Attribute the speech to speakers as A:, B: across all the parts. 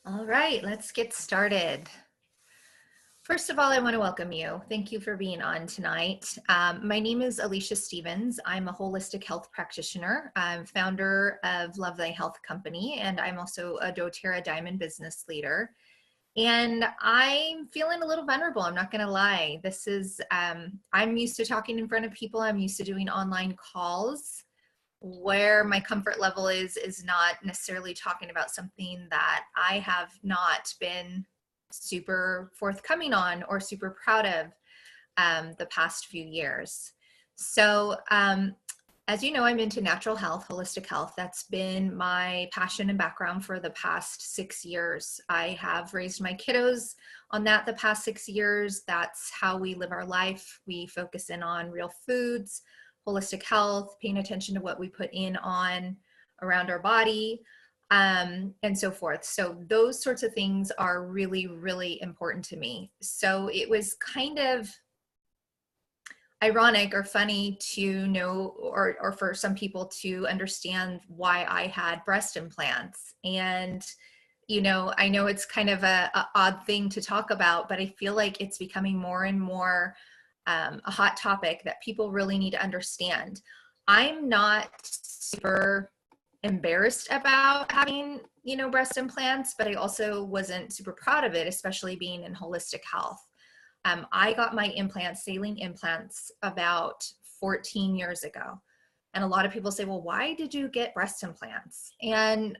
A: All right, let's get started. First of all, I want to welcome you. Thank you for being on tonight. My name is Alicia Stephens. I'm a holistic health practitioner. I'm founder of Love Thy Health Company, and I'm also a doTERRA Diamond business leader. And I'm feeling a little vulnerable. I'm not going to lie. I'm used to talking in front of people. I'm used to doing online calls. Where my comfort level is not necessarily talking about something that I have not been super forthcoming on or super proud of the past few years. So as you know, I'm into natural health, holistic health. That's been my passion and background for the past 6 years. I have raised my kiddos on that the past 6 years. That's how we live our life. We focus in on real foods, holistic health, paying attention to what we put in on around our body, and so forth. So those sorts of things are really, really important to me. So it was kind of ironic or funny to know, or for some people to understand why I had breast implants. And, I know it's kind of a odd thing to talk about, but I feel like it's becoming more and more a hot topic that people really need to understand. I'm not super embarrassed about having, breast implants, but I also wasn't super proud of it, especially being in holistic health. I got my implants, saline implants, about 14 years ago. And a lot of people say, well, why did you get breast implants? And,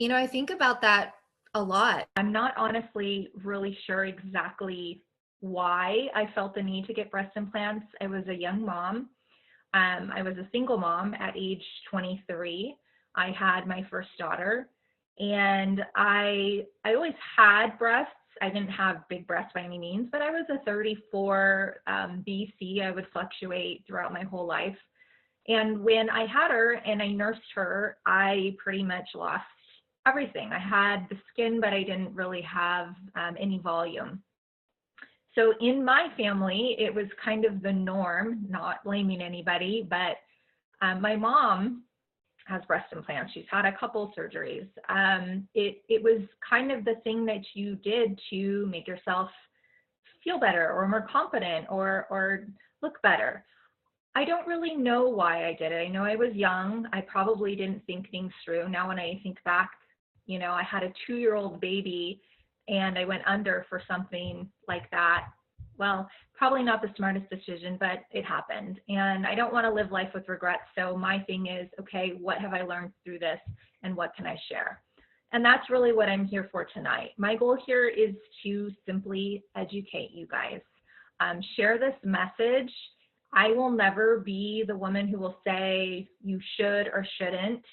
A: I think about that a lot. I'm not honestly really sure exactly why I felt the need to get breast implants. I was a young mom. I was a single mom at age 23. I had my first daughter, and I always had breasts. I didn't have big breasts by any means, but I was a 34 BC. I would fluctuate throughout my whole life. And when I had her and I nursed her, I pretty much lost everything. I had the skin, but I didn't really have any volume. So in my family, it was kind of the norm, not blaming anybody, but my mom has breast implants. She's had a couple surgeries. It was kind of the thing that you did to make yourself feel better or more confident or look better. I don't really know why I did it. I know I was young. I probably didn't think things through. Now when I think back, I had a 2-year-old baby and I went under for something like that. Well, probably not the smartest decision, but it happened. And I don't want to live life with regrets. So my thing is, okay, what have I learned through this and what can I share? And that's really what I'm here for tonight. My goal here is to simply educate you guys. Share this message. I will never be the woman who will say you should or shouldn't.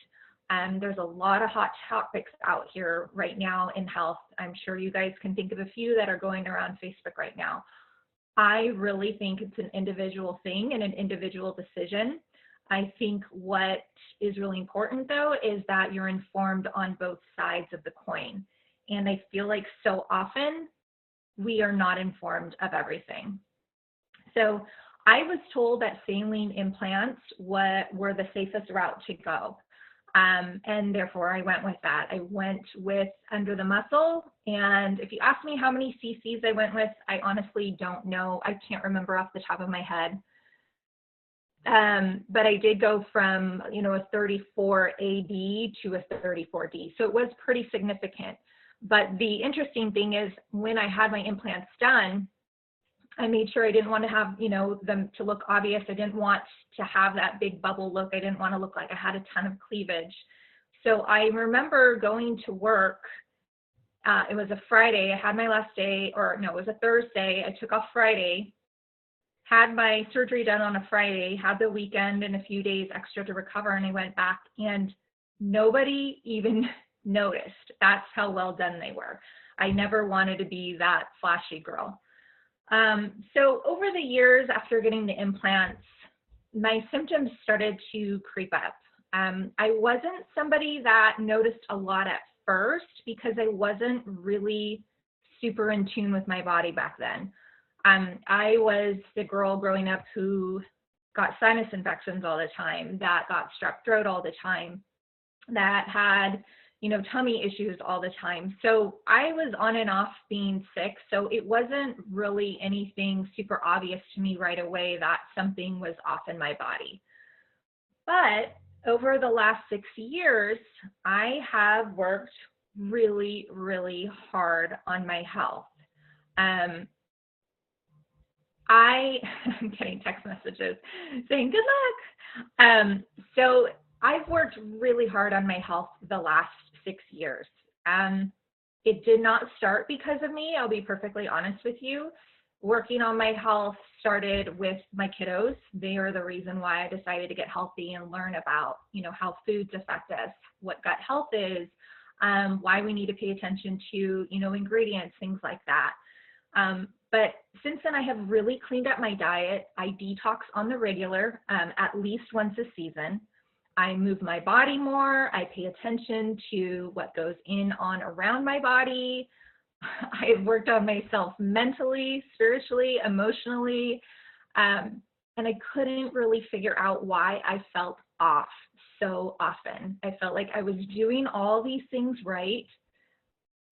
A: There's a lot of hot topics out here right now in health. I'm sure you guys can think of a few that are going around Facebook right now. I really think it's an individual thing and an individual decision. I think what is really important, though, is that you're informed on both sides of the coin. And I feel like so often we are not informed of everything. So I was told that saline implants were the safest route to go. And therefore I went with that. I went with under the muscle. And if you ask me how many cc's I went with, I honestly don't know. I can't remember off the top of my head. But I did go from, a 34 AD to a 34D. So it was pretty significant. But the interesting thing is when I had my implants done, I made sure I didn't want to have, them to look obvious. I didn't want to have that big bubble look. I didn't want to look like I had a ton of cleavage. So I remember going to work. It was a Friday. I had my last day, or no, it was a Thursday. I took off Friday, had my surgery done on a Friday, had the weekend and a few days extra to recover, and I went back and nobody even noticed. That's how well done they were. I never wanted to be that flashy girl. So over the years after getting the implants, my symptoms started to creep up. I wasn't somebody that noticed a lot at first because I wasn't really super in tune with my body back then. I was the girl growing up who got sinus infections all the time, that got strep throat all the time, that had, tummy issues all the time. So I was on and off being sick. So it wasn't really anything super obvious to me right away that something was off in my body. But over the last 6 years, I have worked really, really hard on my health. I'm getting text messages saying good luck. So I've worked really hard on my health the last 6 years. It did not start because of me. I'll be perfectly honest with you. Working on my health started with my kiddos. They are the reason why I decided to get healthy and learn about, how foods affect us, what gut health is, why we need to pay attention to, ingredients, things like that. But since then, I have really cleaned up my diet. I detox on the regular, at least once a season. I move my body more. I pay attention to what goes in, on, around my body. I've worked on myself mentally, spiritually, emotionally, and I couldn't really figure out why I felt off so often. I felt like I was doing all these things right,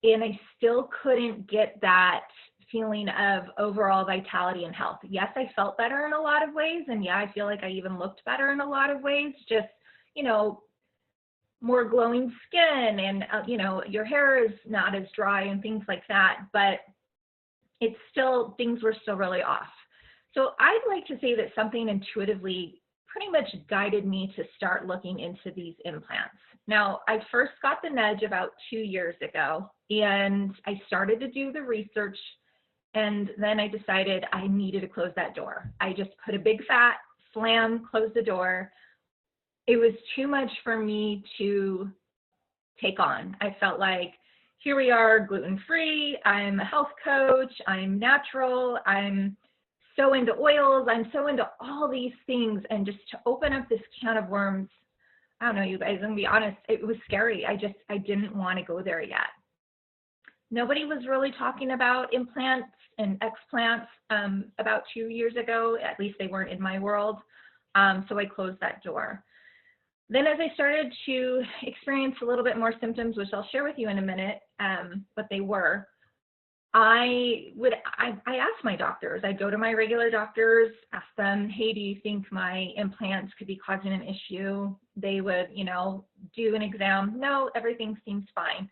A: and I still couldn't get that feeling of overall vitality and health. Yes, I felt better in a lot of ways, and yeah, I feel like I even looked better in a lot of ways, just, more glowing skin, and your hair is not as dry and things like that, but things were still really off. So I'd like to say that something intuitively pretty much guided me to start looking into these implants. Now, I first got the nudge about 2 years ago, and I started to do the research, and then I decided I needed to close that door. I just put a big fat slam, closed the door. It was too much for me to take on. I felt like, here we are, gluten-free, I'm a health coach, I'm natural, I'm so into oils, I'm so into all these things, and just to open up this can of worms, I don't know, you guys, I'm gonna be honest, it was scary. I didn't want to go there yet. Nobody was really talking about implants and explants about 2 years ago. At least they weren't in my world. So I closed that door. Then as I started to experience a little bit more symptoms, which I'll share with you in a minute, what they were, I asked my doctors. I'd go to my regular doctors, ask them, hey, do you think my implants could be causing an issue? They would, do an exam. No, everything seems fine.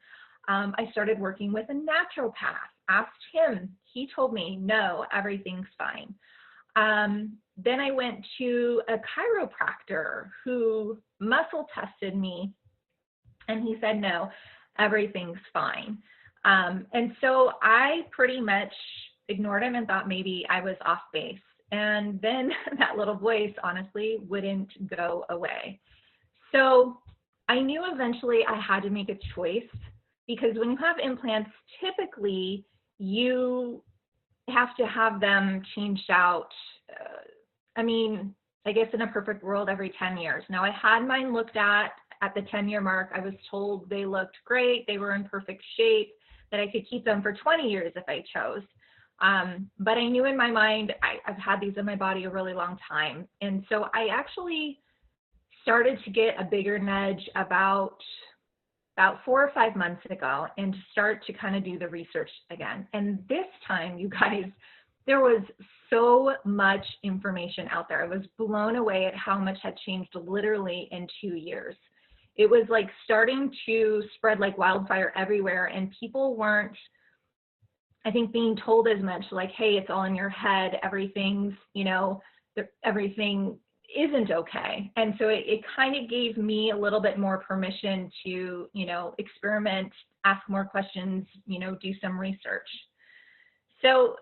A: I started working with a naturopath, asked him. He told me, no, everything's fine. Then I went to a chiropractor who muscle tested me, and he said, no, everything's fine. And so I pretty much ignored him and thought maybe I was off base. And then that little voice, honestly, wouldn't go away. So I knew eventually I had to make a choice, because when you have implants, typically you have to have them changed out. I guess in a perfect world, every 10 years. Now, I had mine looked at the 10-year mark. I was told they looked great, they were in perfect shape, that I could keep them for 20 years if I chose. But I knew in my mind, I've had these in my body a really long time. And so I actually started to get a bigger nudge about 4 or 5 months ago, and to start to kind of do the research again. And this time, you guys, there was so much information out there. I was blown away at how much had changed literally in 2 years. It was like starting to spread like wildfire everywhere, and people weren't, I think, being told as much like, hey, it's all in your head, everything's, everything isn't okay. And so it kind of gave me a little bit more permission to, experiment, ask more questions, do some research. So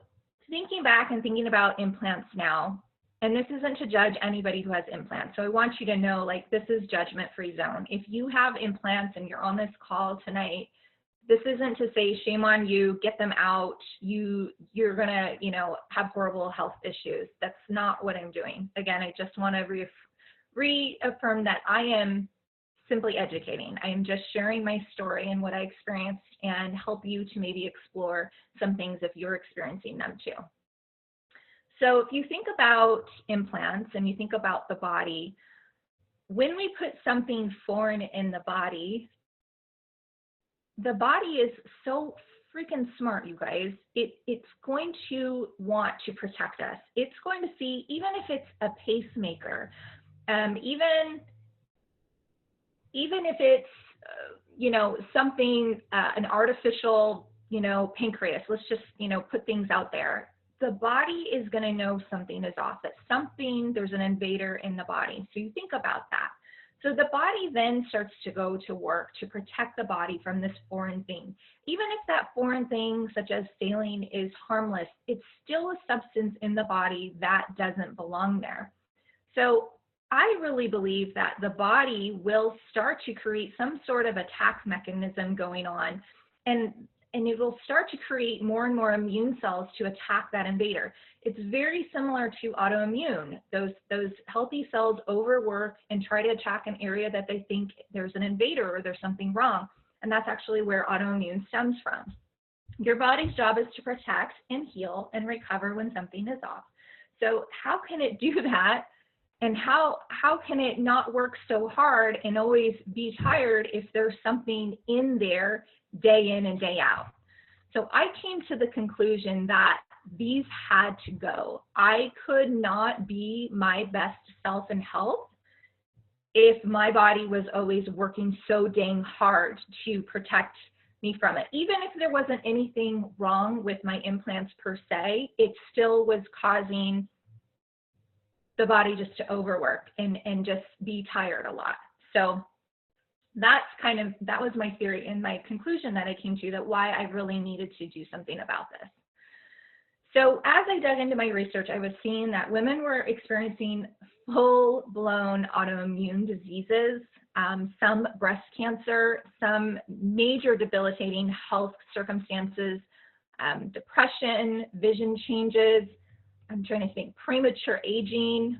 A: thinking back and thinking about implants now, and this isn't to judge anybody who has implants. So I want you to know, like, this is judgment-free zone. If you have implants and you're on this call tonight, this isn't to say shame on you, get them out, you're gonna, have horrible health issues. That's not what I'm doing. Again, I just want to reaffirm that I am simply educating. I am just sharing my story and what I experienced, and help you to maybe explore some things if you're experiencing them too. So if you think about implants and you think about the body, when we put something foreign in the body, the body is so freaking smart, you guys. It's going to want to protect us. It's going to see, even if it's a pacemaker, even if it's something, an artificial pancreas. Let's just put things out there. The body is going to know something is off. That there's an invader in the body. So you think about that. So the body then starts to go to work to protect the body from this foreign thing. Even if that foreign thing, such as saline, is harmless, it's still a substance in the body that doesn't belong there. So I really believe that the body will start to create some sort of attack mechanism going on, and it will start to create more and more immune cells to attack that invader. It's very similar to autoimmune. Those healthy cells overwork and try to attack an area that they think there's an invader or there's something wrong. And that's actually where autoimmune stems from. Your body's job is to protect and heal and recover when something is off. So how can it do that? And how can it not work so hard and always be tired if there's something in there day in and day out? So I came to the conclusion that these had to go. I could not be my best self in health if my body was always working so dang hard to protect me from it. Even if there wasn't anything wrong with my implants per se, it still was causing the body just to overwork and just be tired a lot. So that was my theory and my conclusion that I came to, that why I really needed to do something about this. So as I dug into my research, I was seeing that women were experiencing full-blown autoimmune diseases, some breast cancer, some major debilitating health circumstances, depression, vision changes, I'm trying to think, premature aging.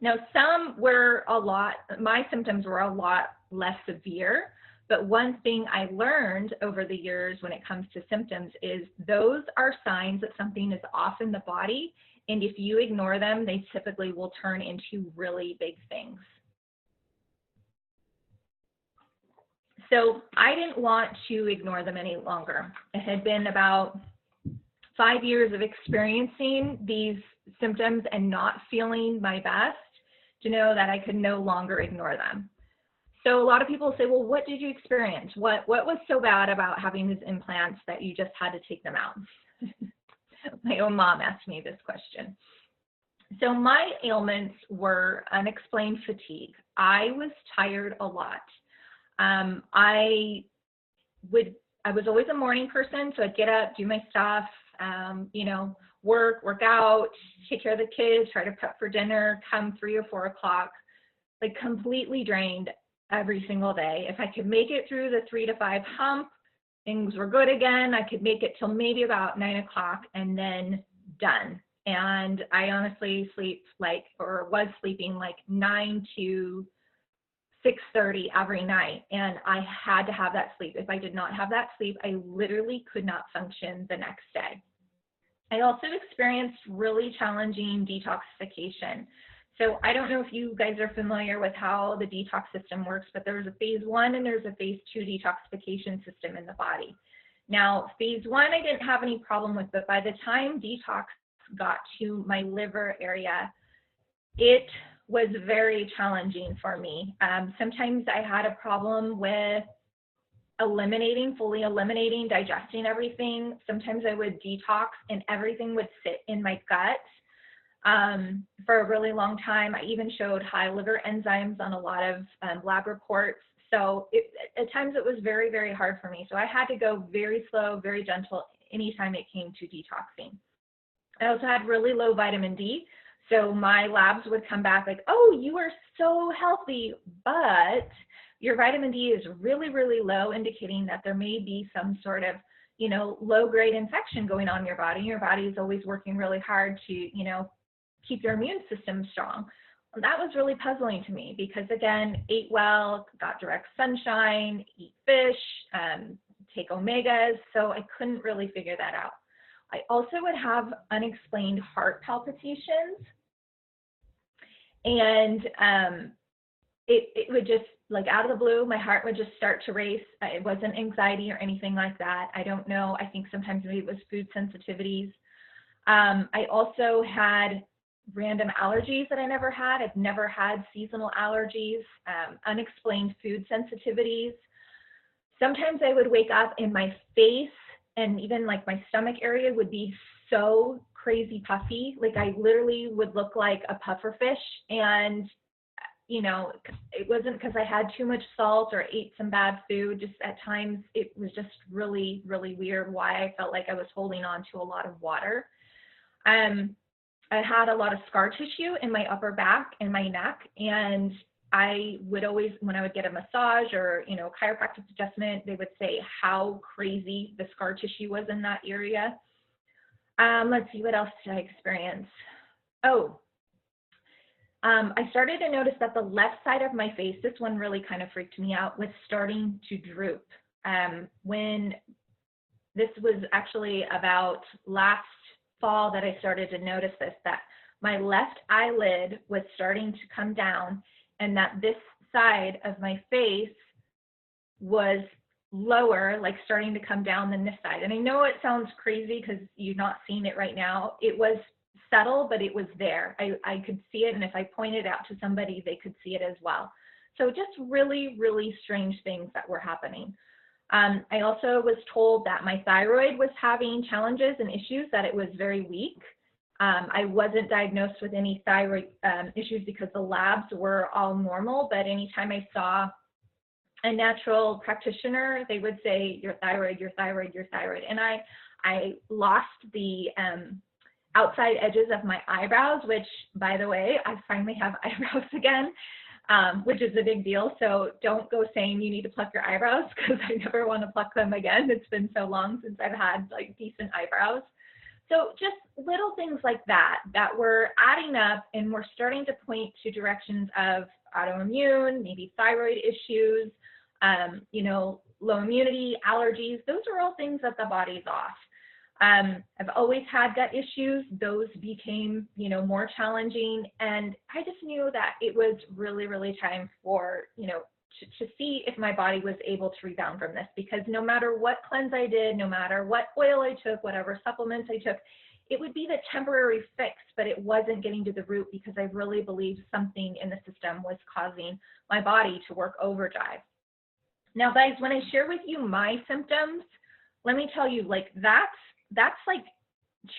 A: Now, my symptoms were a lot less severe, but one thing I learned over the years when it comes to symptoms is those are signs that something is off in the body, and if you ignore them, they typically will turn into really big things. So I didn't want to ignore them any longer. It had been about 5 years of experiencing these symptoms and not feeling my best to know that I could no longer ignore them. So a lot of people say, well, what did you experience? What was so bad about having these implants that you just had to take them out? My own mom asked me this question. So my ailments were unexplained fatigue. I was tired a lot. I was always a morning person, so I'd get up, do my stuff, work out, take care of the kids, try to prep for dinner, come 3 or 4 o'clock, like completely drained every single day. If I could make it through the 3 to 5 hump, things were good again. I could make it till maybe about 9 o'clock and then done. And I honestly was sleeping like 9 to 6:30 every night, and I had to have that sleep. If I did not have that sleep, I literally could not function the next day. I also experienced really challenging detoxification. So I don't know if you guys are familiar with how the detox system works, but there's a phase 1 and there's a phase 2 detoxification system in the body. Now, phase 1 I didn't have any problem with, but by the time detox got to my liver area, it was very challenging for me. Sometimes I had a problem with fully eliminating, digesting everything. Sometimes I would detox and everything would sit in my gut for a really long time. I even showed high liver enzymes on a lot of lab reports. So at times it was very, very hard for me. So I had to go very slow, very gentle anytime it came to detoxing. I also had really low vitamin D. So my labs would come back like, oh, you are so healthy, but your vitamin D is really, really low, indicating that there may be some sort of, low-grade infection going on in your body. Your body is always working really hard to, keep your immune system strong. And that was really puzzling to me because, again, ate well, got direct sunshine, eat fish, take omegas, so I couldn't really figure that out. I also would have unexplained heart palpitations. And
B: it would just, like, out of the blue, my heart would just start to race. It wasn't anxiety or anything like that. I don't know. I think sometimes maybe it was food sensitivities. I also had random allergies that I never had. I've never had seasonal allergies, unexplained food sensitivities. Sometimes I would wake up and my face and even like my stomach area would be so crazy puffy. Like I literally would look like a puffer fish. And, you know, it wasn't because I had too much salt or ate some bad food. Just at times it was just really, really weird why I felt like I was holding on to a lot of water. I had a lot of scar tissue in my upper back and my neck, and I would always, when I would get a massage or, you know, chiropractic adjustment, they would say how crazy the scar tissue was in that area. Let's see, what else did I experience? I started to notice that the left side of my face, this one really kind of freaked me out, was starting to droop. When this was actually about last fall that I started to notice this, that my left eyelid was starting to come down and that this side of my face was lower, like starting to come down than this side. And I know it sounds crazy because you're not seeing it right now. It was subtle, but it was there. I could see it, and if I pointed out to somebody, they could see it as well. So just really, really strange things that were happening. I also was told that my thyroid was having challenges and issues, that it was very weak. I wasn't diagnosed with any thyroid issues because the labs were all normal, but anytime I saw a natural practitioner, they would say, your thyroid, your thyroid, your thyroid. And I lost the outside edges of my eyebrows, which, by the way, I finally have eyebrows again. Which is a big deal. So don't go saying you need to pluck your eyebrows, because I never want to pluck them again. It's been so long since I've had like decent eyebrows. So just little things like that were adding up and were starting to point to directions of autoimmune, maybe thyroid issues, you know, low immunity, allergies. Those are all things that the body's off. I've always had gut issues. Those became, you know, more challenging. And I just knew that it was really, really time for, you know, to see if my body was able to rebound from this, because no matter what cleanse I did, no matter what oil I took, whatever supplements I took, it would be the temporary fix, but it wasn't getting to the root, because I really believed something in the system was causing my body to work overdrive. Now, guys, when I share with you my symptoms, let me tell you, like, that's like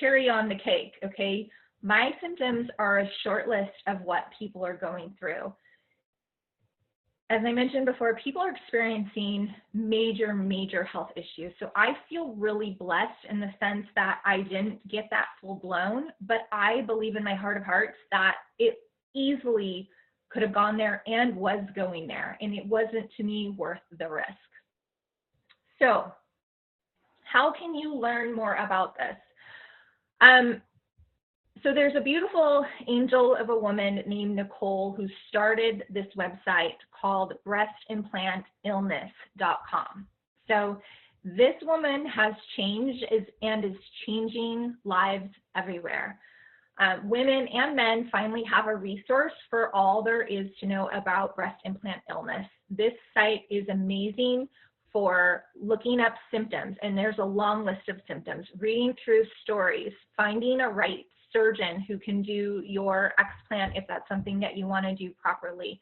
B: cherry on the cake, okay? My symptoms are a short list of what people are going through. As I mentioned before, people are experiencing major, major health issues. So I feel really blessed in the sense that I didn't get that full blown, but I believe in my heart of hearts that it easily could have gone there and was going there, and it wasn't, to me, worth the risk. So how can you learn more about this? So there's a beautiful angel of a woman named Nicole who started this website called breastimplantillness.com. So this woman has changed and is changing lives everywhere. Women and men finally have a resource for all there is to know about breast implant illness. This site is amazing for looking up symptoms, and there's a long list of symptoms, reading through stories, finding a right surgeon who can do your explant if that's something that you want to do properly.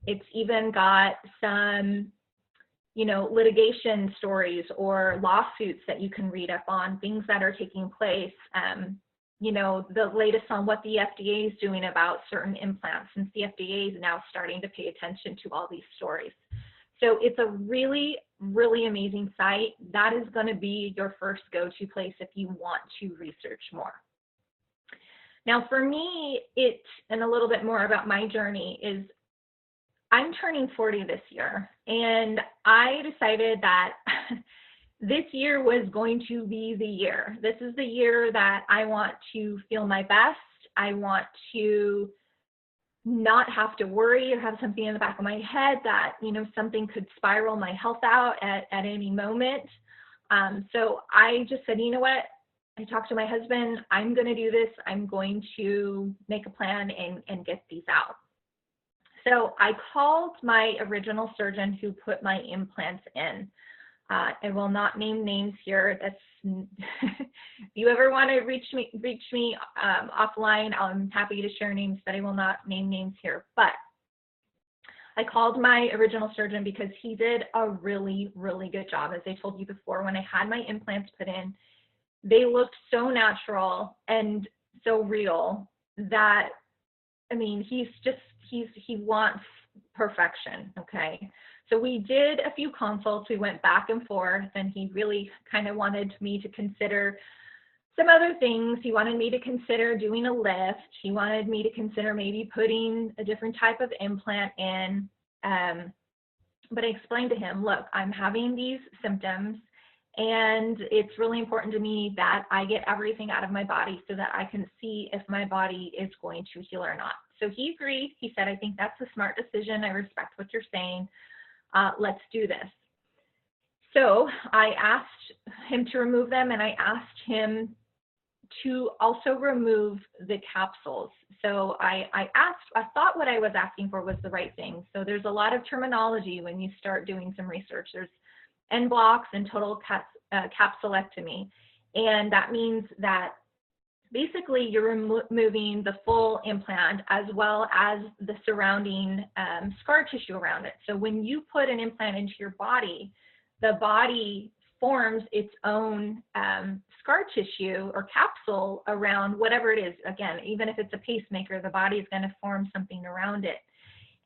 B: It's even got some, you know, litigation stories or lawsuits that you can read up on, things that are taking place. You know, the latest on what the FDA is doing about certain implants, since the FDA is now starting to pay attention to all these stories. So it's a really, really amazing site. That is going to be your first go-to place if you want to research more. Now, for me, and a little bit more about my journey is I'm turning 40 this year, and I decided that this year was going to be the year. This is the year that I want to feel my best. I want to not have to worry or have something in the back of my head that, you know, something could spiral my health out at any moment. So I just said, you know what? I talked to my husband, I'm going to do this. I'm going to make a plan and get these out. So I called my original surgeon who put my implants in. I will not name names here. That's if you ever want to reach me offline, I'm happy to share names, but I will not name names here. But I called my original surgeon because he did a really, really good job. As I told you before, when I had my implants put in, they looked so natural and so real that, I mean, he wants perfection, okay? So we did a few consults, we went back and forth, and he really kind of wanted me to consider some other things. He wanted me to consider doing a lift. He wanted me to consider maybe putting a different type of implant in. But I explained to him, look, I'm having these symptoms, and it's really important to me that I get everything out of my body so that I can see if my body is going to heal or not. So he agreed. He said, I think that's a smart decision. I respect what you're saying. Let's do this. So I asked him to remove them, and I asked him to also remove the capsules. So I thought what I was asking for was the right thing. So there's a lot of terminology when you start doing some research. There's end blocks and total capsulectomy. And that means that basically you're removing the full implant as well as the surrounding scar tissue around it. So when you put an implant into your body, the body forms its own scar tissue or capsule around whatever it is. Again, even if it's a pacemaker, the body is going to form something around it.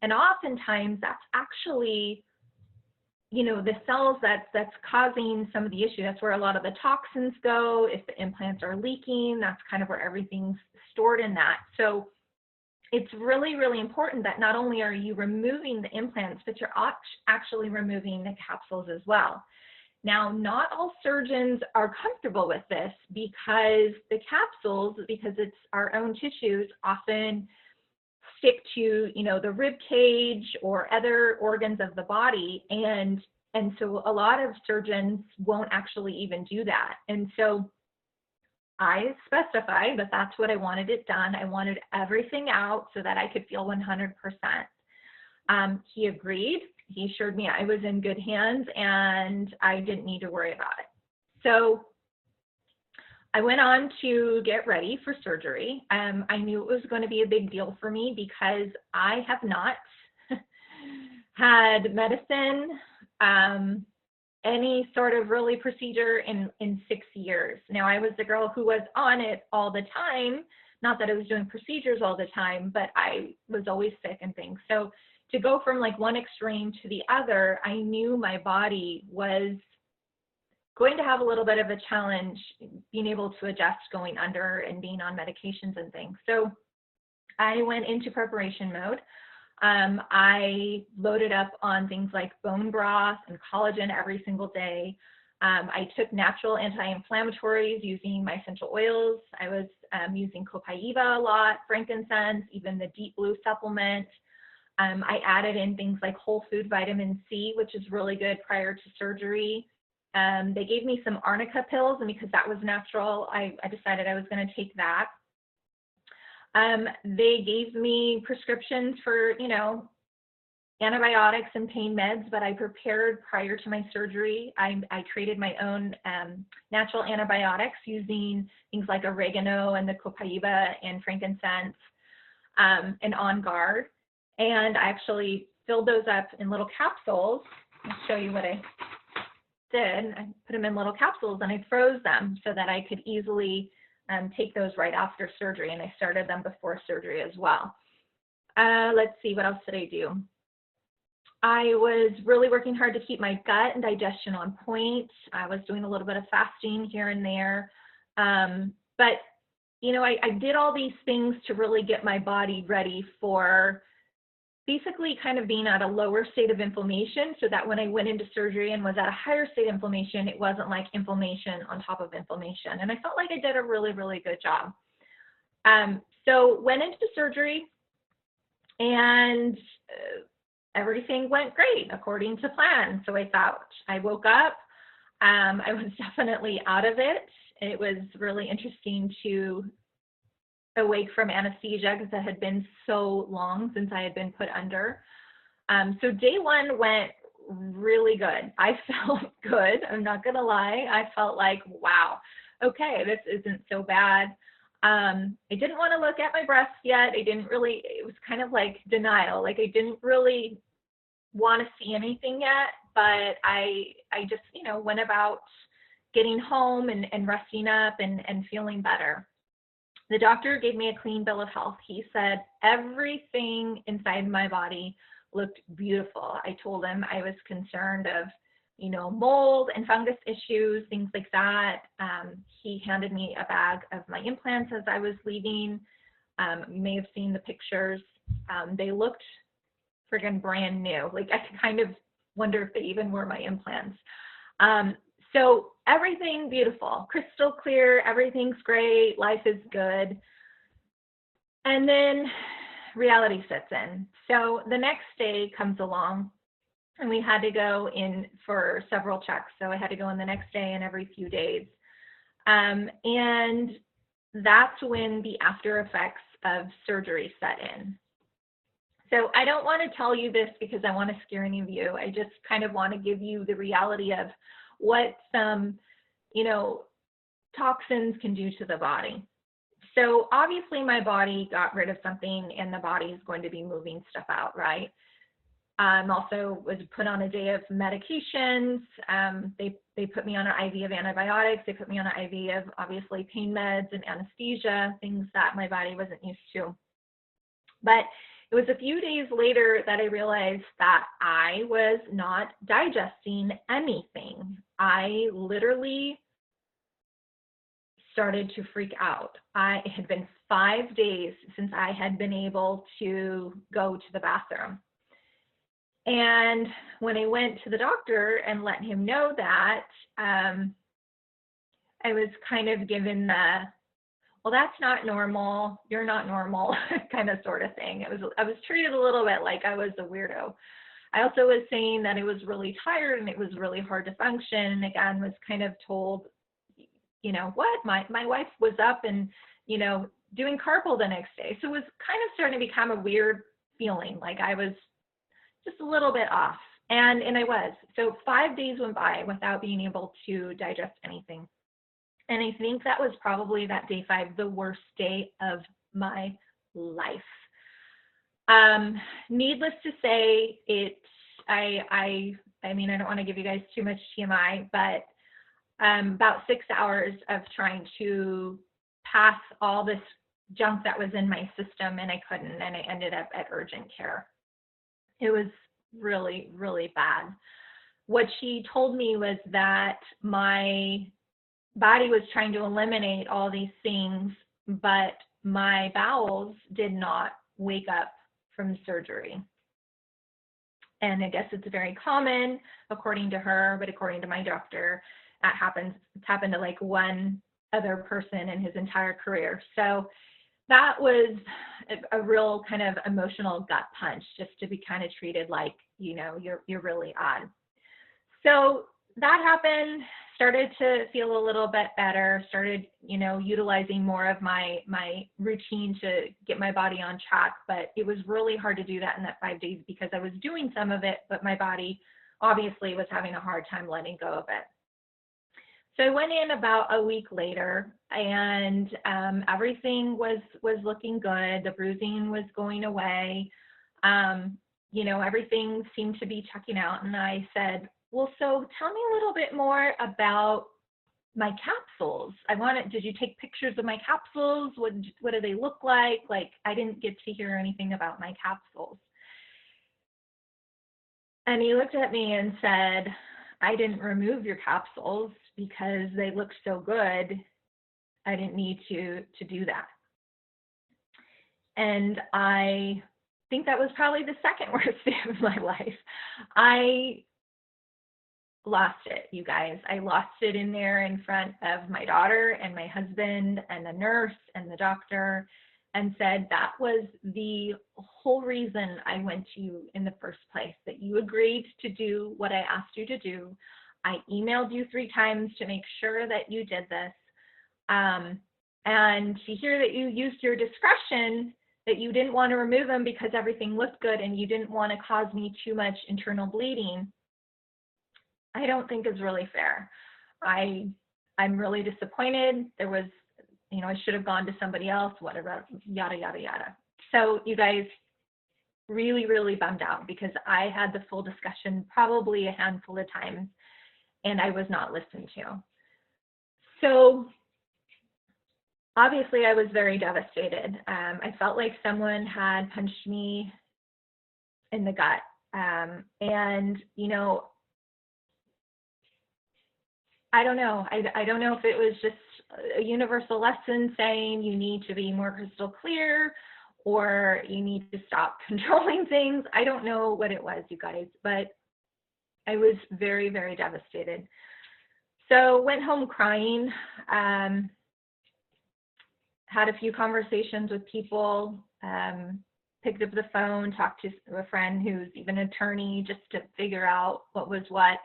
B: And oftentimes that's actually, you know, the cells that's causing some of the issue. That's where a lot of the toxins go. If the implants are leaking, that's kind of where everything's stored in that. So it's really, really important that not only are you removing the implants, but you're actually removing the capsules as well. Now, not all surgeons are comfortable with this because the capsules, because it's our own tissues, often stick to, you know, the rib cage or other organs of the body. And so a lot of surgeons won't actually even do that. And so I specified that that's what I wanted it done. I wanted everything out so that I could feel 100%. He agreed. He assured me I was in good hands and I didn't need to worry about it. So I went on to get ready for surgery. I knew it was going to be a big deal for me because I have not had medicine, any sort of really procedure in 6 years. Now, I was the girl who was on it all the time. Not that I was doing procedures all the time, but I was always sick and things. So to go from like one extreme to the other, I knew my body was going to have a little bit of a challenge being able to adjust going under and being on medications and things. So I went into preparation mode. I loaded up on things like bone broth and collagen every single day. I took natural anti-inflammatories using my essential oils. I was using copaiba a lot, frankincense, even the deep blue supplement. I added in things like whole food vitamin C, which is really good prior to surgery. They gave me some arnica pills, and because that was natural, I decided I was going to take that. They gave me prescriptions for, you know, antibiotics and pain meds, but I prepared prior to my surgery. I created my own natural antibiotics using things like oregano and the copaiba and frankincense and On Guard. And I actually filled those up in little capsules. I'll show you what I did. I put them in little capsules and I froze them so that I could easily take those right after surgery. And I started them before surgery as well. Let's see, what else did I do? I was really working hard to keep my gut and digestion on point. I was doing a little bit of fasting here and there. But, you know, I did all these things to really get my body ready for basically kind of being at a lower state of inflammation so that when I went into surgery and was at a higher state of inflammation, it wasn't like inflammation on top of inflammation. And I felt like I did a really, really good job. So went into surgery and everything went great according to plan. So I thought, I woke up, I was definitely out of it. It was really interesting to awake from anesthesia because it had been so long since I had been put under. So day one went really good. I felt good. I'm not going to lie. I felt like, wow, okay, this isn't so bad. I didn't want to look at my breasts yet. It was kind of like denial. Like I didn't really want to see anything yet, but I just, went about getting home and resting up and feeling better. The doctor gave me a clean bill of health. He said everything inside my body looked beautiful. I told him I was concerned of, mold and fungus issues, things like that. He handed me a bag of my implants as I was leaving. You may have seen the pictures. They looked friggin' brand new. Like I kind of wonder if they even were my implants. So everything beautiful, crystal clear, everything's great, life is good. And then reality sets in. So the next day comes along and we had to go in for several checks. So I had to go in the next day and every few days. And that's when the after effects of surgery set in. So I don't want to tell you this because I want to scare any of you. I just kind of want to give you the reality of what some, toxins can do to the body. So obviously my body got rid of something and the body is going to be moving stuff out, right? Also was put on a day of medications. They put me on an IV of antibiotics. They put me on an IV of obviously pain meds and anesthesia, things that my body wasn't used to. But it was a few days later that I realized that I was not digesting anything. I literally started to freak out. It had been 5 days since I had been able to go to the bathroom. And when I went to the doctor and let him know that, I was kind of given the, well, that's not normal, you're not normal, kind of sort of thing. I was treated a little bit like I was a weirdo. I also was saying that I was really tired and it was really hard to function. And again, was kind of told, my wife was up and, doing carpal the next day. So it was kind of starting to become a weird feeling, like I was just a little bit off. And I was. So 5 days went by without being able to digest anything. And I think that was probably that day 5, the worst day of my life. Needless to say, I mean, I don't want to give you guys too much TMI, but about 6 hours of trying to pass all this junk that was in my system, and I couldn't, and I ended up at urgent care. It was really, really bad. What she told me was that my body was trying to eliminate all these things, but my bowels did not wake up from surgery. And I guess it's very common, according to her, but according to my doctor, it's happened to like one other person in his entire career. So that was a real kind of emotional gut punch, just to be kind of treated like, you're really odd. So that happened, started to feel a little bit better, started, utilizing more of my routine to get my body on track. But it was really hard to do that in that 5 days because I was doing some of it, but my body obviously was having a hard time letting go of it. So I went in about a week later, and everything was looking good. The bruising was going away. Everything seemed to be checking out. And I said, well, so tell me a little bit more about my capsules. Did you take pictures of my capsules? What do they look like? Like, I didn't get to hear anything about my capsules. And he looked at me and said, I didn't remove your capsules because they look so good. I didn't need to do that. And I think that was probably the second worst day of my life. I lost it, you guys. I lost it in there in front of my daughter and my husband and the nurse and the doctor, and said that was the whole reason I went to you in the first place, that you agreed to do what I asked you to do. I emailed you 3 times to make sure that you did this. And to hear that you used your discretion, that you didn't want to remove them because everything looked good and you didn't want to cause me too much internal bleeding, I don't think is really fair. I'm really disappointed. There was, I should have gone to somebody else, whatever, yada, yada, yada. So you guys, really, really bummed out because I had the full discussion probably a handful of times and I was not listened to. So obviously I was very devastated. I felt like someone had punched me in the gut. And, I don't know. I don't know if it was just a universal lesson saying you need to be more crystal clear or you need to stop controlling things. I don't know what it was, you guys, but I was very, very devastated. So went home crying, had a few conversations with people, picked up the phone, talked to a friend who's even an attorney just to figure out what was what.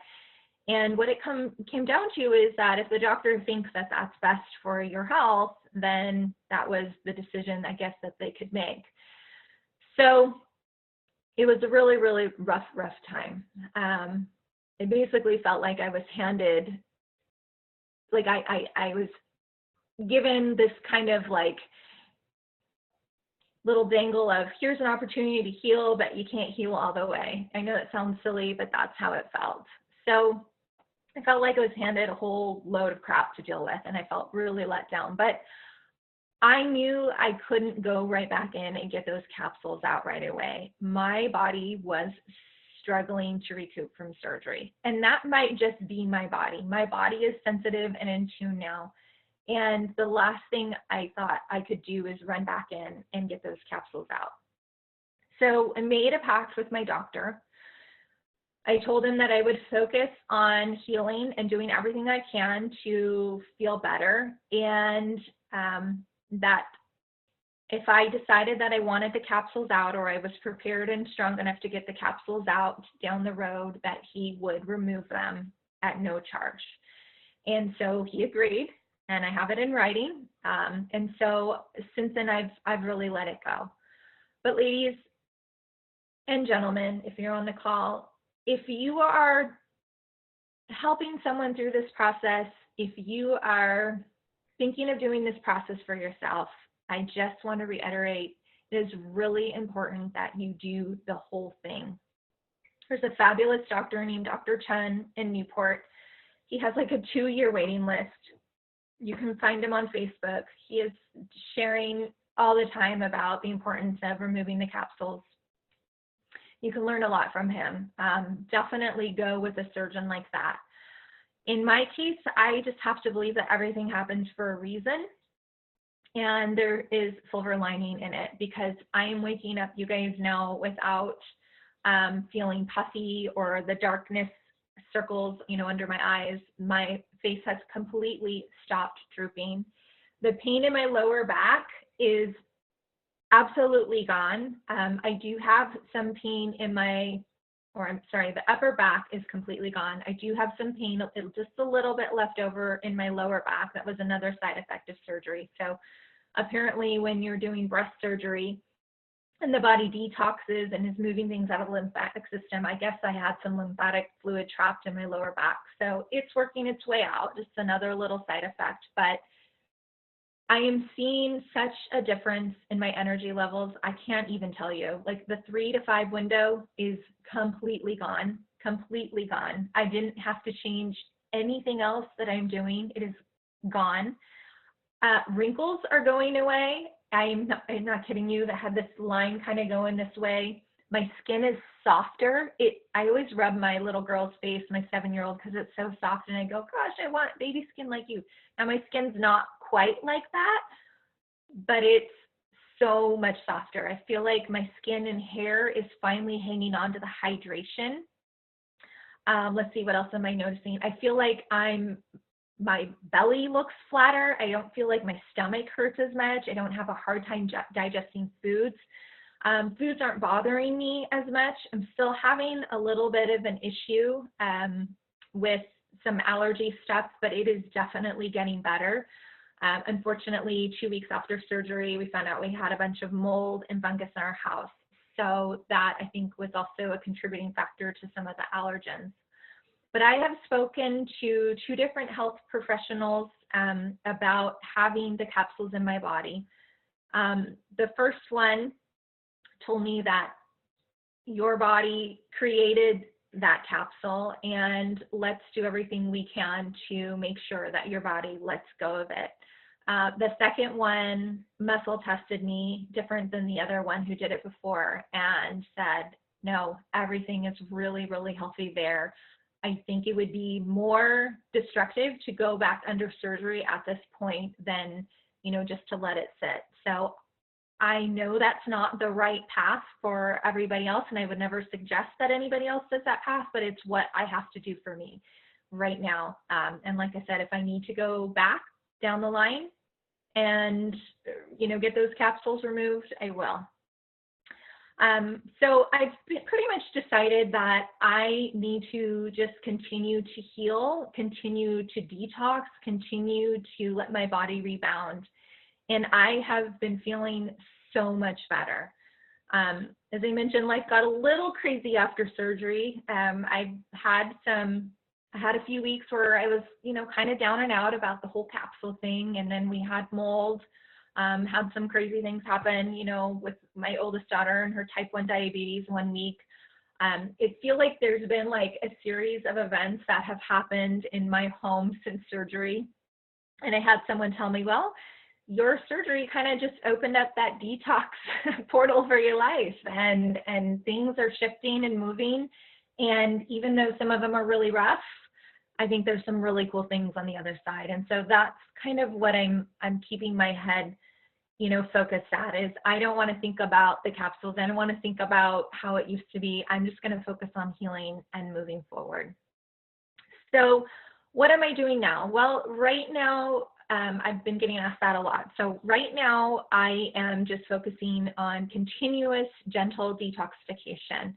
B: And what it came down to is that if the doctor thinks that that's best for your health, then that was the decision, I guess, that they could make. So it was a really, really rough time. It basically felt like I was handed, like I was given this kind of like little dangle of here's an opportunity to heal, but you can't heal all the way. I know it sounds silly, but that's how it felt. So I felt like I was handed a whole load of crap to deal with, and I felt really let down. But I knew I couldn't go right back in and get those capsules out right away. My body was struggling to recoup from surgery, and that might just be my body. My body is sensitive and in tune now. And the last thing I thought I could do is run back in and get those capsules out. So I made a pact with my doctor. I told him that I would focus on healing and doing everything I can to feel better, and that if I decided that I wanted the capsules out or I was prepared and strong enough to get the capsules out down the road, that he would remove them at no charge. And so he agreed, and I have it in writing. And so since then, I've really let it go. But ladies and gentlemen, if you're on the call, if you are helping someone through this process, if you are thinking of doing this process for yourself, I just want to reiterate, it is really important that you do the whole thing. There's a fabulous doctor named Dr. Chen in Newport. He has like a 2-year waiting list. You can find him on Facebook. He is sharing all the time about the importance of removing the capsules. You can learn a lot from him. Definitely go with a surgeon like that. In my case, I just have to believe that everything happens for a reason, and there is silver lining in it, because I am waking up, you guys know, without feeling puffy or the darkness circles, under my eyes. My face has completely stopped drooping. The pain in my lower back is absolutely gone. I do have some pain in the upper back is completely gone. I do have some pain, just a little bit left over in my lower back. That was another side effect of surgery. So apparently when you're doing breast surgery and the body detoxes and is moving things out of the lymphatic system, I guess I had some lymphatic fluid trapped in my lower back. So it's working its way out, just another little side effect. But I am seeing such a difference in my energy levels. I can't even tell you. Like the 3 to 5 window is completely gone, completely gone. I didn't have to change anything else that I'm doing. It is gone. Wrinkles are going away. I'm not kidding you. That had this line kind of going this way. My skin is softer. I always rub my little girl's face, my 7-year-old, because it's so soft, and I go, gosh, I want baby skin like you. Now my skin's not quite like that, but it's so much softer. I feel like my skin and hair is finally hanging on to the hydration. Let's see, what else am I noticing? I feel like my belly looks flatter. I don't feel like my stomach hurts as much. I don't have a hard time digesting foods. Foods aren't bothering me as much. I'm still having a little bit of an issue with some allergy stuff, but it is definitely getting better. Unfortunately, 2 weeks after surgery, we found out we had a bunch of mold and fungus in our house. So that, I think, was also a contributing factor to some of the allergens. But I have spoken to 2 different health professionals about having the capsules in my body. The first one told me that your body created that capsule, and let's do everything we can to make sure that your body lets go of it. The second one muscle tested me different than the other one who did it before and said, no, everything is really, really healthy there. I think it would be more destructive to go back under surgery at this point than, just to let it sit. So I know that's not the right path for everybody else, and I would never suggest that anybody else does that path, but it's what I have to do for me right now. And like I said, if I need to go back down the line and, get those capsules removed, I will. So I've pretty much decided that I need to just continue to heal, continue to detox, continue to let my body rebound. And I have been feeling so much better. As I mentioned, life got a little crazy after surgery. I had a few weeks where I was, kind of down and out about the whole capsule thing. And then we had mold, had some crazy things happen, with my oldest daughter and her type 1 diabetes 1 week. It feels like there's been like a series of events that have happened in my home since surgery. And I had someone tell me, well, your surgery kind of just opened up that detox portal for your life, and things are shifting and moving. And even though some of them are really rough, I think there's some really cool things on the other side. And so that's kind of what I'm keeping my head, focused at, is I don't want to think about the capsules. I don't want to think about how it used to be. I'm just going to focus on healing and moving forward. So what am I doing now? Well, right now, I've been getting asked that a lot. So right now I am just focusing on continuous gentle detoxification.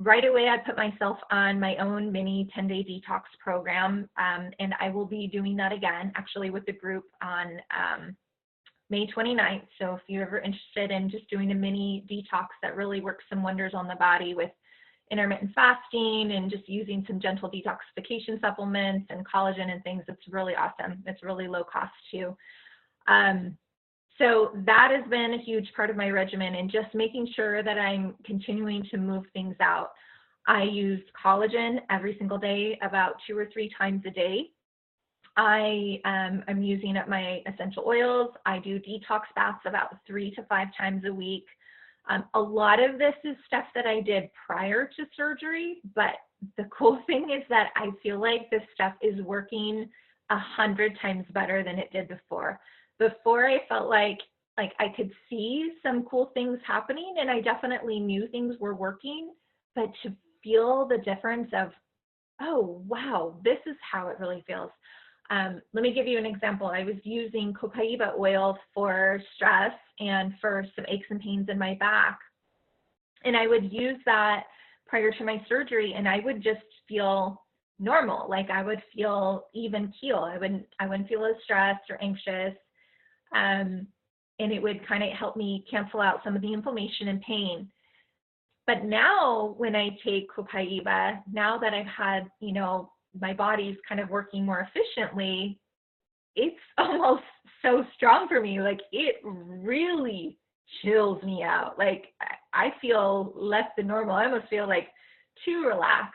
B: Right away, I put myself on my own mini 10-day detox program, and I will be doing that again, actually, with the group on May 29th. So if you're ever interested in just doing a mini detox that really works some wonders on the body with intermittent fasting and just using some gentle detoxification supplements and collagen and things, it's really awesome. It's really low cost too. So that has been a huge part of my regimen, and just making sure that I'm continuing to move things out. I use collagen every single day, about 2 or 3 times a day. I'm using up my essential oils. I do detox baths about 3 to 5 times a week. A lot of this is stuff that I did prior to surgery, but the cool thing is that I feel like this stuff is working 100 times better than it did before. Before, I felt like I could see some cool things happening, and I definitely knew things were working, but to feel the difference of, oh, wow, this is how it really feels. Let me give you an example. I was using copaiba oil for stress and for some aches and pains in my back. And I would use that prior to my surgery, and I would just feel normal. Like I would feel even keel. I wouldn't feel as stressed or anxious. And it would kind of help me cancel out some of the inflammation and pain. But now when I take copaiba, now that I've had, my body's kind of working more efficiently, it's almost so strong for me. Like it really chills me out. Like I feel less than normal. I almost feel like too relaxed.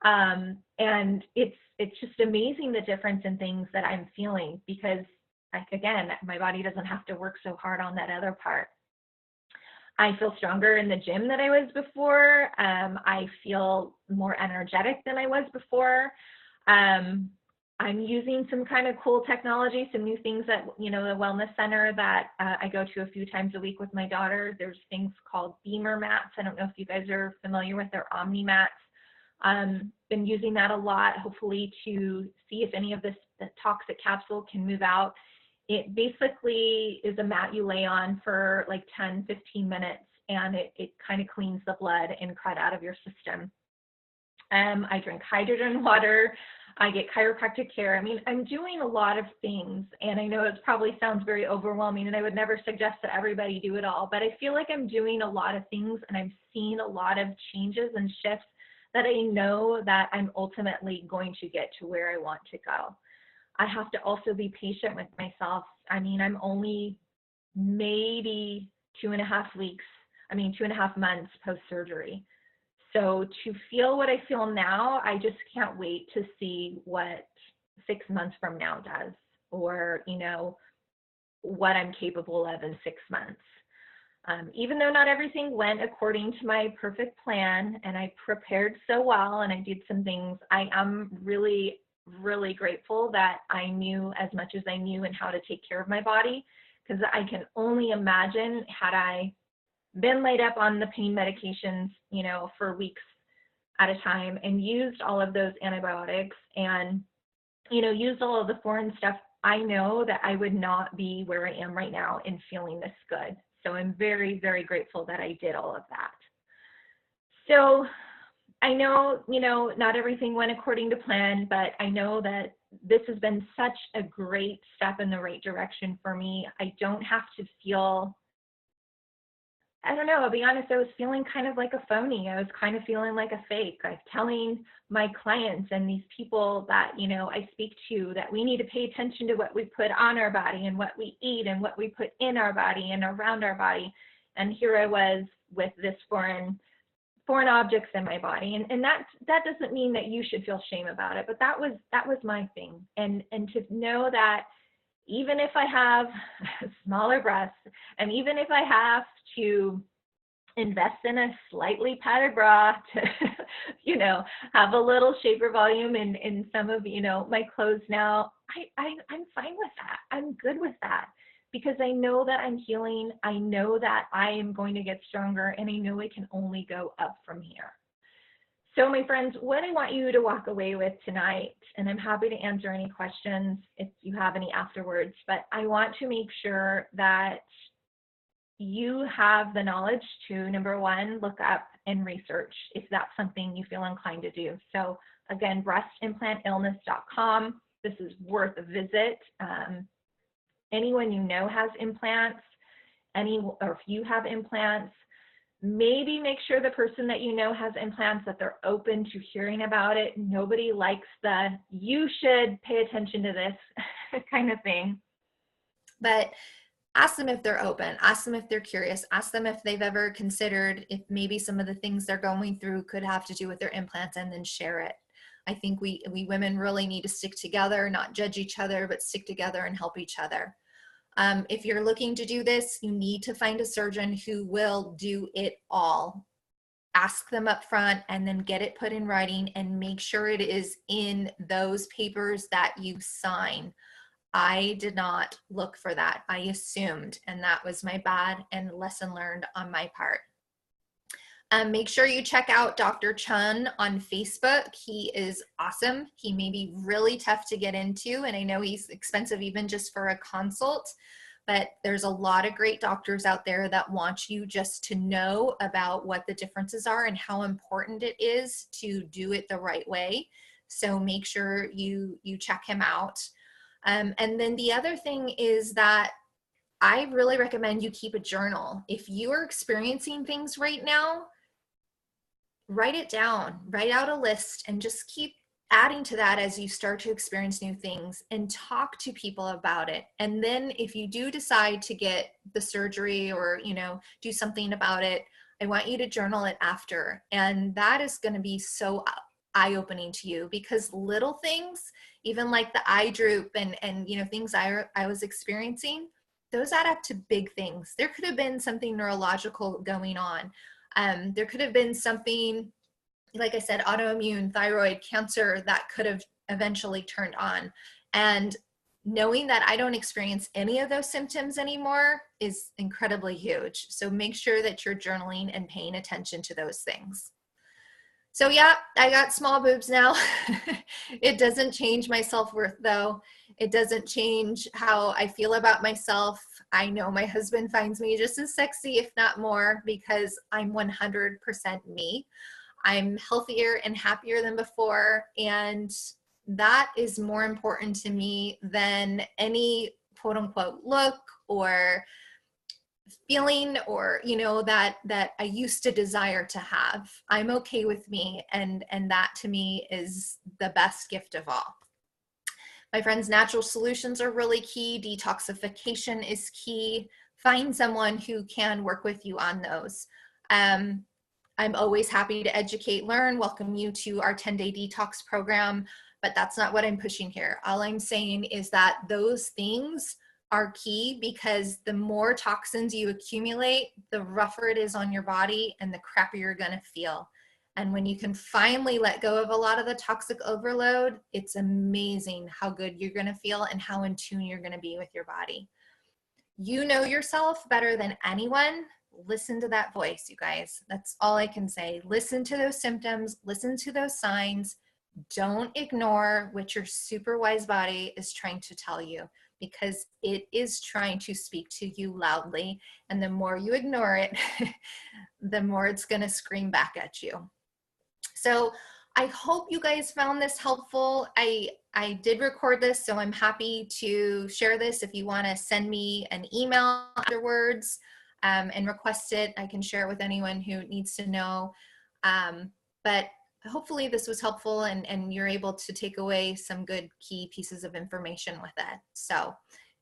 B: And it's just amazing the difference in things that I'm feeling, because again, my body doesn't have to work so hard on that other part. I feel stronger in the gym than I was before. I feel more energetic than I was before. I'm using some kind of cool technology, some new things that, the wellness center that I go to a few times a week with my daughter. There's things called Beamer mats. I don't know if you guys are familiar with their Omni mats. Been using that a lot, hopefully to see if any of the toxic capsule can move out. It basically is a mat you lay on for like 10, 15 minutes, and it kind of cleans the blood and crud out of your system. I drink hydrogen water. I get chiropractic care. I mean, I'm doing a lot of things, and I know it probably sounds very overwhelming, and I would never suggest that everybody do it all, but I feel like I'm doing a lot of things, and I'm seeing a lot of changes and shifts that I know that I'm ultimately going to get to where I want to go. I have to also be patient with myself. I mean, I'm only maybe 2.5 months post-surgery. So to feel what I feel now, I just can't wait to see what 6 months from now does, or, you know, what I'm capable of in 6 months. Even though not everything went according to my perfect plan, and I prepared so well and I did some things, I am really, really grateful that I knew as much as I knew and how to take care of my body, because I can only imagine had I been laid up on the pain medications, you know, for weeks at a time and used all of those antibiotics and, you know, used all of the foreign stuff, I know that I would not be where I am right now in feeling this good. So I'm very, very grateful that I did all of that. So I know, you know, not everything went according to plan, but I know that this has been such a great step in the right direction for me. I don't have to feel, I don't know, I'll be honest, I was feeling kind of like a phony. I was kind of feeling like a fake. I was telling my clients and these people that, you know, I speak to, that we need to pay attention to what we put on our body and what we eat and what we put in our body and around our body. And here I was with this foreign objects in my body. And that doesn't mean that you should feel shame about it, but that was my thing. And to know that even if I have smaller breasts, and even if I have to invest in a slightly padded bra to, you know, have a little shaper volume in some of, you know, my clothes now, I'm fine with that. I'm good with that, because I know that I'm healing. I know that I am going to get stronger, and I know it can only go up from here. So my friends, what I want you to walk away with tonight, and I'm happy to answer any questions if you have any afterwards, but I want to make sure that you have the knowledge to, number one, look up and research if that's something you feel inclined to do. So again, breastimplantillness.com. This is worth a visit. Anyone you know has implants, or if you have implants, maybe make sure the person that you know has implants, that they're open to hearing about it. Nobody likes the, you should pay attention to this kind of thing. But ask them if they're open, ask them if they're curious, ask them if they've ever considered if maybe some of the things they're going through could have to do with their implants, and then share it. I think we women really need to stick together, not judge each other, but stick together and help each other. If you're looking to do this, you need to find a surgeon who will do it all. Ask them up front and then get it put in writing, and make sure it is in those papers that you sign. I did not look for that. I assumed, and that was my bad and lesson learned on my part. Make sure you check out Dr. Chun on Facebook. He is awesome. He may be really tough to get into, and I know he's expensive even just for a consult, but there's a lot of great doctors out there that want you just to know about what the differences are and how important it is to do it the right way. So make sure you check him out. And then the other thing is that I really recommend you keep a journal. If you are experiencing things right now, write it down, write out a list, and just keep adding to that as you start to experience new things, and talk to people about it. And then if you do decide to get the surgery or, you know, do something about it, I want you to journal it after. And that is going to be so eye-opening to you, because little things, even like the eye droop and you know, things I was experiencing, those add up to big things. There could have been something neurological going on. There could have been something, like I said, autoimmune, thyroid, cancer, that could have eventually turned on. And knowing that I don't experience any of those symptoms anymore is incredibly huge. So make sure that you're journaling and paying attention to those things. So yeah, I got small boobs now. It doesn't change my self-worth though. It doesn't change how I feel about myself. I know my husband finds me just as sexy, if not more, because I'm 100% me.
A: I'm healthier and happier than before. And that is more important to me than any quote unquote look or feeling, or that I used to desire to have. I'm okay with me, and that to me is the best gift of all. My friends, natural solutions are really key. Detoxification is key. Find someone who can work with you on those. I'm always happy to educate, learn, welcome you to our 10-day detox program, but that's not what I'm pushing here. All I'm saying is that those things are key, because the more toxins you accumulate, the rougher it is on your body and the crappier you're gonna feel. And when you can finally let go of a lot of the toxic overload, it's amazing how good you're gonna feel and how in tune you're gonna be with your body. You know yourself better than anyone. Listen to that voice, you guys. That's all I can say. Listen to those symptoms, listen to those signs. Don't ignore what your super wise body is trying to tell you, because it is trying to speak to you loudly. And the more you ignore it, the more it's going to scream back at you. So I hope you guys found this helpful. I did record this, so I'm happy to share this. If you want to send me an email afterwards and request it, I can share it with anyone who needs to know. But hopefully this was helpful, and you're able to take away some good key pieces of information with it. So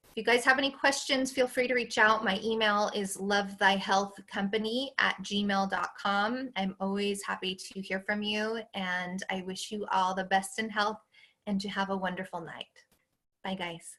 A: if you guys have any questions, feel free to reach out. My email is lovethyhealthcompany@gmail.com. I'm always happy to hear from you, and I wish you all the best in health and to have a wonderful night. Bye, guys.